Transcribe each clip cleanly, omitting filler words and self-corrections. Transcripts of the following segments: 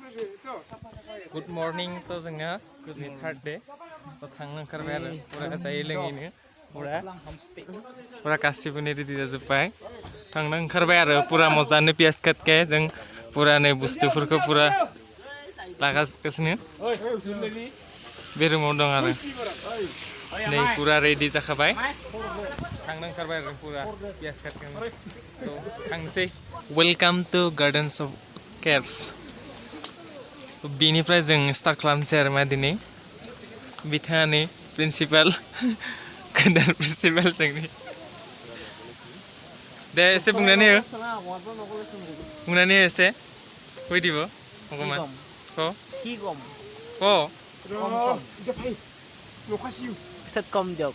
Good morning to जोंना दिनै third day थांनो ओंखारबाय आरो पुरा जायै लोङैनो पुरा गासिबो रेडि जाजोब्बाय थांनो ओंखारबाय आरो पुरा मजानो पियाज काटके जों पुरा नै बुस्थुफोरखौ पुरा लागासिनो बे रुमाव दं आरो नै पुरा रेडि जाखाबाय थांनो ओंखारबाय आरो पुरा पियाज काटके थांसै welcome to gardens of caves बेनिफ्राय जों स्टार्ट खालामसै आरो मा दिनै बिथाङानि प्रिन्सिपाल गोदान प्रिन्सिपाल जोंनि दे एसे बुंनानै हो एसे কৈ দিব অকমান ক কি কম ক পিছত কম দিয়ক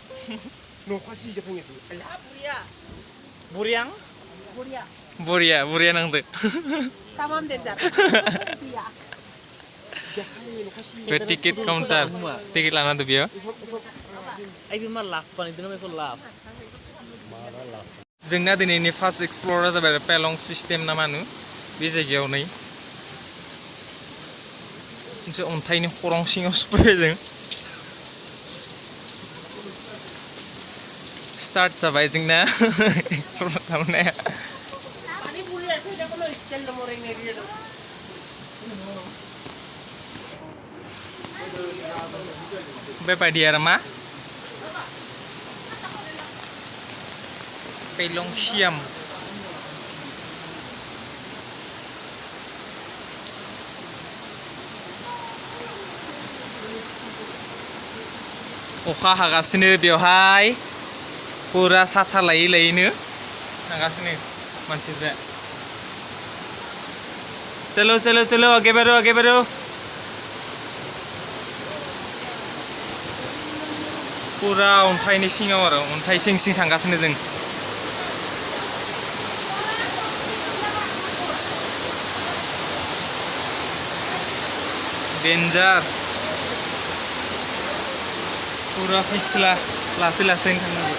बरिया नांदो बे टिकेट काउन्टार टिकेट लाना दो बियो जोंना दिनैनि फार्स्ट एक्सप्लरा जाबाय पेलं सिस्टेम ना मानु बे जायगायाव नै मोनसे अन्थाइनि खरं सिङाव सफैबाय जों स्टार्ट जाबाय जोंना एक्सप्लर खालामनाया बेबायदि आरो मा पेलं सियाम अखा हागासिनो बेवहाय पुरा साथा लायै लायैनो थांगासिनो मानसिफ्रा चलो चलो चलो आगे बढ़ो पुरा अन्थाइनि सिङाव आरो अन्थाइ सिं सिं थांगासिनो जों डेन्जार पुरा फिसला लासै लासै थांनांगौ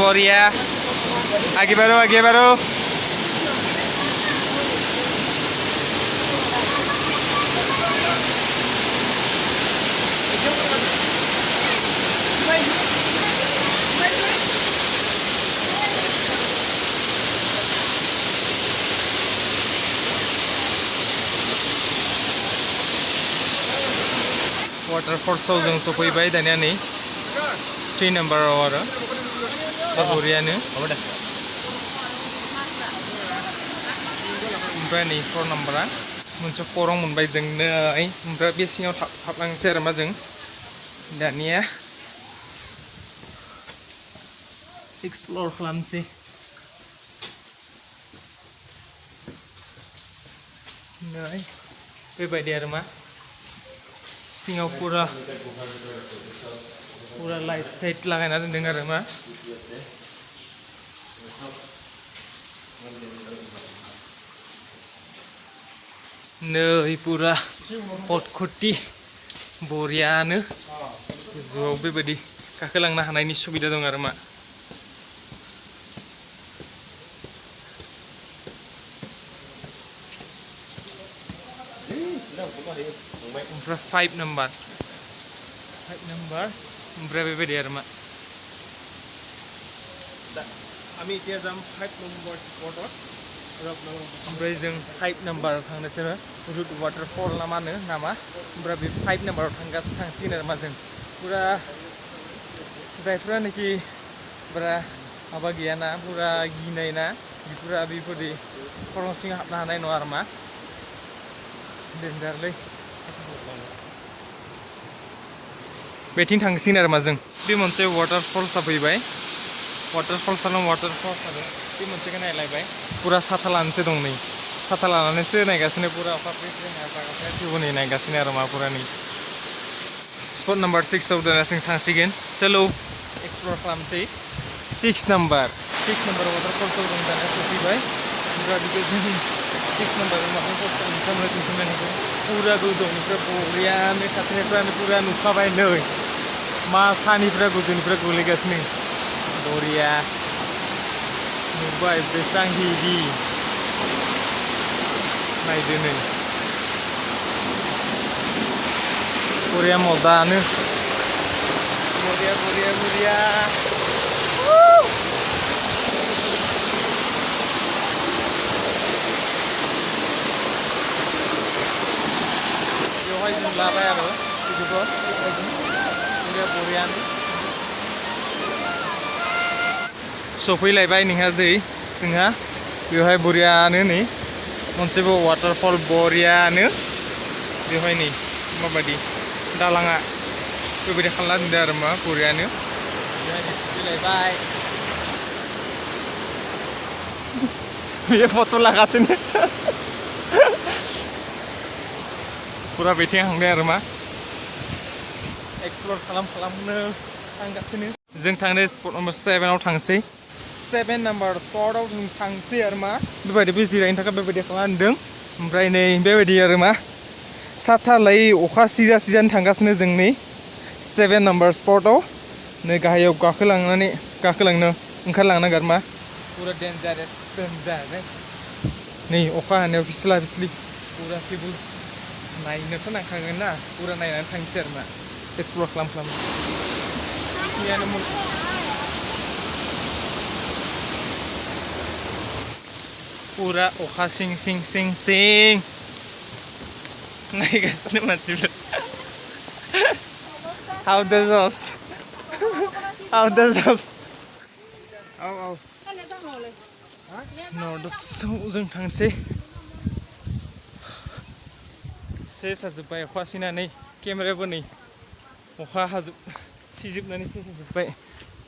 बरिया आगे बढ़ो वाटरफॉल्सआव जों सफैबाय दानिया नै 3 नाम्बाराव आरो बरियानो ओमफ्राय नै 4 नाम्बारा मोनसे खरं मोनबाय जोंनो ओमफ्राय बे सिङाव हाबलांसै आरो मा जों दानिया एक्सप्लर खालामसै नै बेबायदि आरो मा सिङाव पुरा लाइट साइट लागायना दोनदों आरो मा नै पुरा हटखुटि बरियानो गोजौआव बेबायदि गाखोलांनो हानायनि सुबिदा दं आरो मा ओमफ्राय 5 नाम्बार ओमफ्राय बेबायदि आरो मा আমি এতিয়া যাম 5 নম্বৰ স্পটত ओमफ्राय जों 5 नाम्बाराव थांनोसै रुट वाटरफल ना मा होनो नामा ओमफ्राय बे 5 नाम्बाराव थांसिगोन आरो मा जों पुरा जायफ्रानोखि पुरा माबा गैयाना पुरा गिनाय ना बेफोरा बेबायदि खरं सिङाव हाबनो हानाय नङा आरो मा डेन्जारलै बेथिं थांसिगोन आरो मा जों बे मोनसे वाटरफल सफैबाय वाटरफल्स आरो बे मोनसेखौ नायलायबाय पुरा साथा लानानैसो दं नै साथा लानानैसो नायगासिनो पुरा अखा फ्रि गासिबो नै नायगासिनो आरो मा पुरा नै स्पट नाम्बार 6 आव दाना जों थांसिगोन चलो एक्सप्लर खालामसै 6 नाम्बार वाटरफल्सआव जों दाना सफैबाय ओमफ्राय बेखौ जों 6 नाम्बार वाटरफल्सआव ओंखारनायखौ पुरा गोजौनिफ्राय बरियानो खाथिनिफ्रायनो पुरा नुखाबाय नै मा सानिफ्राय गोजौनिफ्राय गोलैगासिनो बरिया नुबाय बेसां हिबि नायदो नै बरिया मजानो बरिया बेवहाय जों लाबाय आरो बिदिखौ बरियानो सफैलायबाय नोंहा जै जोंहा बेवहाय बरियानो नै मोनसेबो वाटारफल बरियानो बेवहाय नै माबायदि दालाङा बेबायदि खालामना दोनदों आरो मा बरियानो बेवहाय सफैलायबाय बेयो फट' लागासिनो फुरा बेथिं थांदों आरो मा एक्सप्लर खालामनो थांगासिनो जों थांदों स्पट नम्बर 7 थांसै 7 नाम्बार स्पटआव जों थांसै आरो मा बेबायदिबो जिरायनो थाखाय बेबायदि खालामदों ओमफ्राय नै बेबायदि आरो मा साथालाय अखा सिजानो थांगासिनो जों नै 7 नाम्बार स्पटआव नै गाहायाव गाखोलांनो ओंखारलांनांगोन आरो मा पुरा डेन्जारेस नै अखा हानायाव फिस्ला फिस्लि पुरा टेबोल नायनोथ' नांखागोन ना पुरा नायनानै थांसै आरो मा एक्सप्लर खालाम पुरा अखा सिं नायगासिनो मानसिफोरा How does us? नर्दआव जों थांसै सेस हाजोब्बाय अखा सिनानै केमेरायाबो नै अखा सिजोबनानै सेस हाजोब्बाय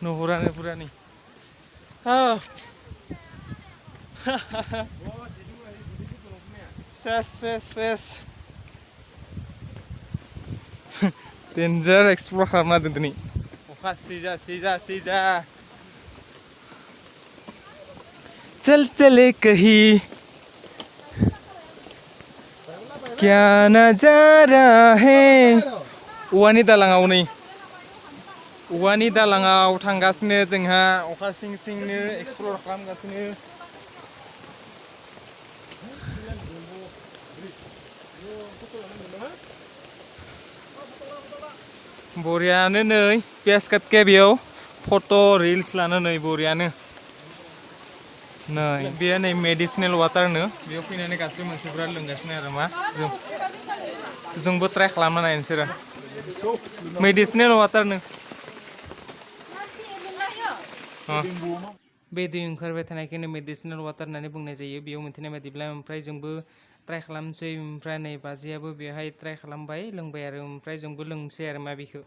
नुहुरानो पुरा नै सेस डेन्जार एक्सप्लर खालामना दोनदों दिनै अखा सिजा चल कहीं क्या नजारा है औवानि दालाङाव थांगासिनो जोंहा अखा सिंनो एक्सप्लर खालामगासिनो बरियानो नै पियास काटके बेयाव फट' रिल्स लानो नै बरियानो नै बेयो नै मेडिसिनेल वाटारनो बेयाव फैनानै गासैबो मानसिफोरा लोंगासिनो आरो मा जोंबो ट्राइ खालामना नायनोसै र' मेडिसिनेल वाटारनो बे दै ओंखारबाय थानायखायनो मेडिसिनेल वाटार होननानै बुंनाय जायो बेयाव मोनथिनाय बायदिब्ला ओमफ्राय जोंबो ट्राइ खालामसै ओमफ्राय नै बाजियाबो बेवहाय ट्राइ खालामबाय लोंबाय आरो ओमफ्राय जोंबो लोंसै आरो मा बेखौ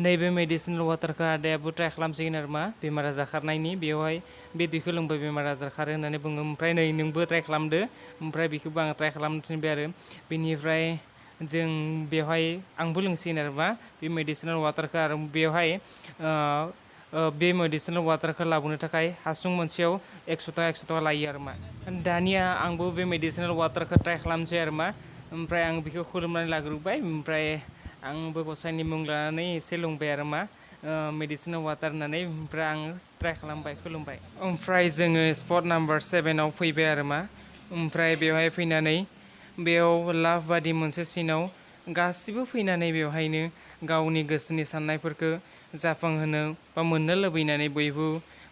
नैबे मेडिसिनेल वाटारखौ आदायाबो ट्राइ खालामसिगोन आरो मा बेमार आजार खारनायनि बेवहाय बे दैखौ लोंबाय बेमार आजार खारो होननानै बुङो ओमफ्राय नै नोंबो ट्राइ खालामदो ओमफ्राय बेखौबो आं ट्राइ खालामनो थिनबाय आरो बेनिफ्राय जों बेवहाय आंबो लोंसिगोन आरो मा बे मेडिसिनेल वाटारखौ आरो बेवहाय बे मेडिसिनेल वाटारखौ लाबोनो थाखाय हासुं मोनसेयाव 100 थाखा लायो आरो मा दानिया आंबो बे मेडिसिनेल वाटारखौ ट्राइ खालामसै आरो मा ओमफ्राय आं बेखौ खुलुमनानै लाग्रोबाय ओमफ्राय आंबो गसाइनि मुं लानानै एसे लोंबाय आरो मा मेडिसिनेल वाटार होननानै ओमफ्राय आं ट्राइ खालामबाय खुलुमबाय ओमफ्राय जोङो स्पट नाम्बार 7 फैबाय आरो मा ओमफ्राय बेवहाय फैनानै बेयाव लाभ बादि मोनसे सिनाव गासिबो फैनानै बेवहायनो गावनि गोसोनि साननायफोरखौ जाफुंहोनो बा मोननो लुबैनानै बयबो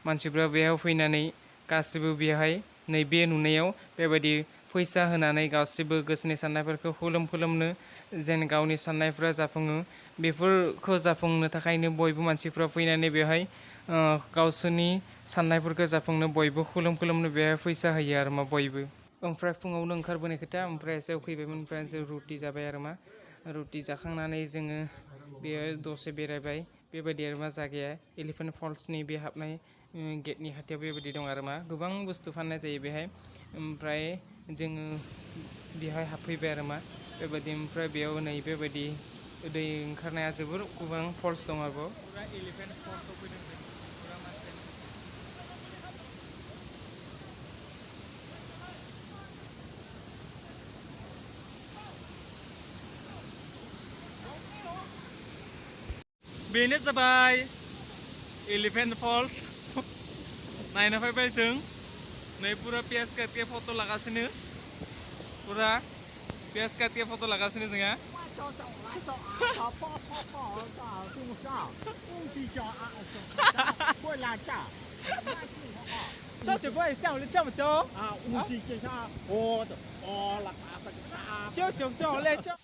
मानसिफ्रा बेयाव फैनानै गासिबो बेवहाय नैबे नुनायाव बेबायदि फैसा होनानै गासिबो गोसोनि साननायफोरखौ खुलुमनो जेन गावनि साननायफ्रा जाफुङो बेफोरखौ जाफुंनो थाखायनो बयबो मानसिफ्रा फैनानै बेवहाय गावसोरनि साननायफोरखौ जाफुंनो बयबो खुलुमनो बेवहाय फैसा होयो आरो मा बयबो ओमफ्राय फुङावनो ओंखारबोनाय खोथा ओमफ्राय एसे उखैबायमोन ओमफ्राय जों रुटि जाबाय आरो मा रुटि जाखांनानै जोङो बेयो दसे बेरायबाय बेबायदि आरो मा जायगाया एलिफेन्ट फल्सनि बे हाबनाय गेटनि खाथियाव बेबायदि दं आरो मा गोबां बुस्थु फाननाय जायो बेहाय ओमफ्राय जोङो बेहाय हाबफैबाय आरो मा बेबायदि ओमफ्राय बेयाव नै बेबायदि दै ओंखारनाया जोबोर गोबां फल्स दं आरो पुरा एलिफेन्ट फल्सआव फैदों जों पुरा मानसियानो बेनो जाबाय एलिफेन्ट फल्स नायनो फैबाय जों Nih pura pias kat ke foto lagasini. Pura pias kat ke foto lagasini जोंहा. 走走来走啊，走跑跑跑走，路上公鸡叫啊，过来叫，这过来叫你叫不叫？啊，公鸡叫啥？哦的，哦啦啦啦，叫来叫。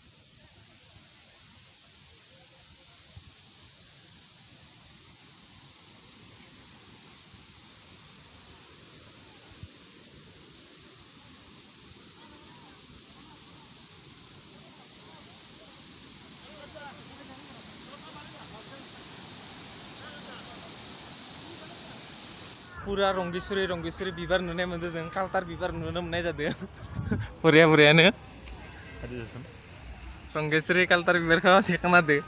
Pura ronggisuri bibar नुनाय मोनदों जों कालटार बिबार नुनो मोननाय जादों बरियानो रंगेश्वरी कालटार बिबारखौ देखाना दो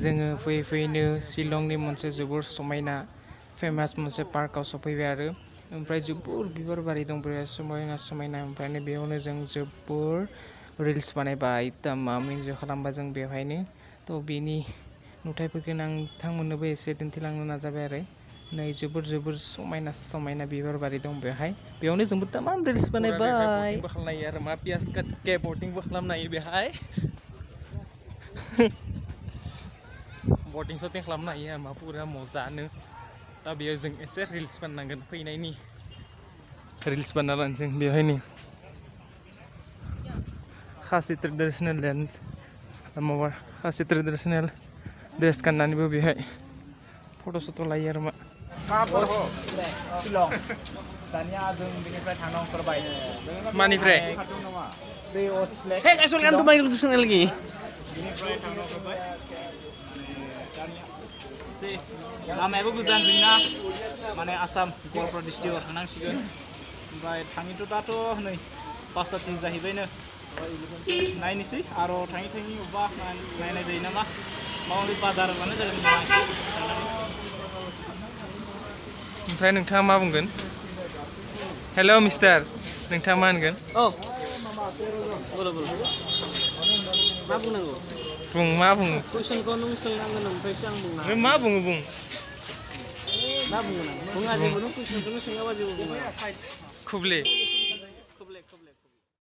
जोङो फैनो शिलंनि मोनसे जोबोर समायना फेमास मोनसे पार्कआव सफैबाय आरो ओमफ्राय जोबोर बिबार बारि दं बेयाव समायना ओमफ्राय बेयावनो जों जोबोर रिल्स बानायबाय तामाम इन्जय खालामबाय जों बेवहायनो थ' बेनि नुथायफोरखौ नोंथांमोननोबो एसे दिन्थिलांनो नाजाबाय आरो नै जोबोर समायना बिबार बारि दं बेयावनो जोंबो तामाम रिल्स बानायबाय बटिंबो खालामनो हायो आरो मा पियास के बटिंबो खालामनो हायो बेहाय बटिं शटिं खालामनो हायो मा पुरा मजानो दा बेयाव जों एसे रिल्स बानायनांगोन फैनायनि रिल्स बानायना लानोसै बेवहायनो खासि ट्रेडिसनेल डेन्स माबा खासि ट्रेडिसनेल ड्रेस गाननानैबो बेहाय फट' सट' लायो आरो मा शिलं दानिया जों बेनिफ्राय थांनो ओंखारबाय मानिफ्राय दै अटस्लेक Hei, kayak soalnya tuh banyak tulisan lagi. बेनिफ्राय थांनो ओंखारबाय लामायाबो गोजान जोंना माने आसाम गवालपारा डिस्ट्रिक्टआव थांनांसिगोन ओमफ्राय थाङिथ' दाथ' नै 5:30 जाहैबायनो नायनोसै आरो थाङि अबेबा नायनाय जायो नामा माबा माबि बाजार माने जागोन नामा ओमफ्राय नोंथाङा मा बुंगोन हेल' मिस्टार नोंथाङा मा होनगोन Oh, boleh. Mak bung nanggo. मा बुङो Kusen kono misal nanggo nang pesang bung nang. मा बुङो बुं Mak bung nang. Bung aja bung kusen kono sing awas bung. खुबले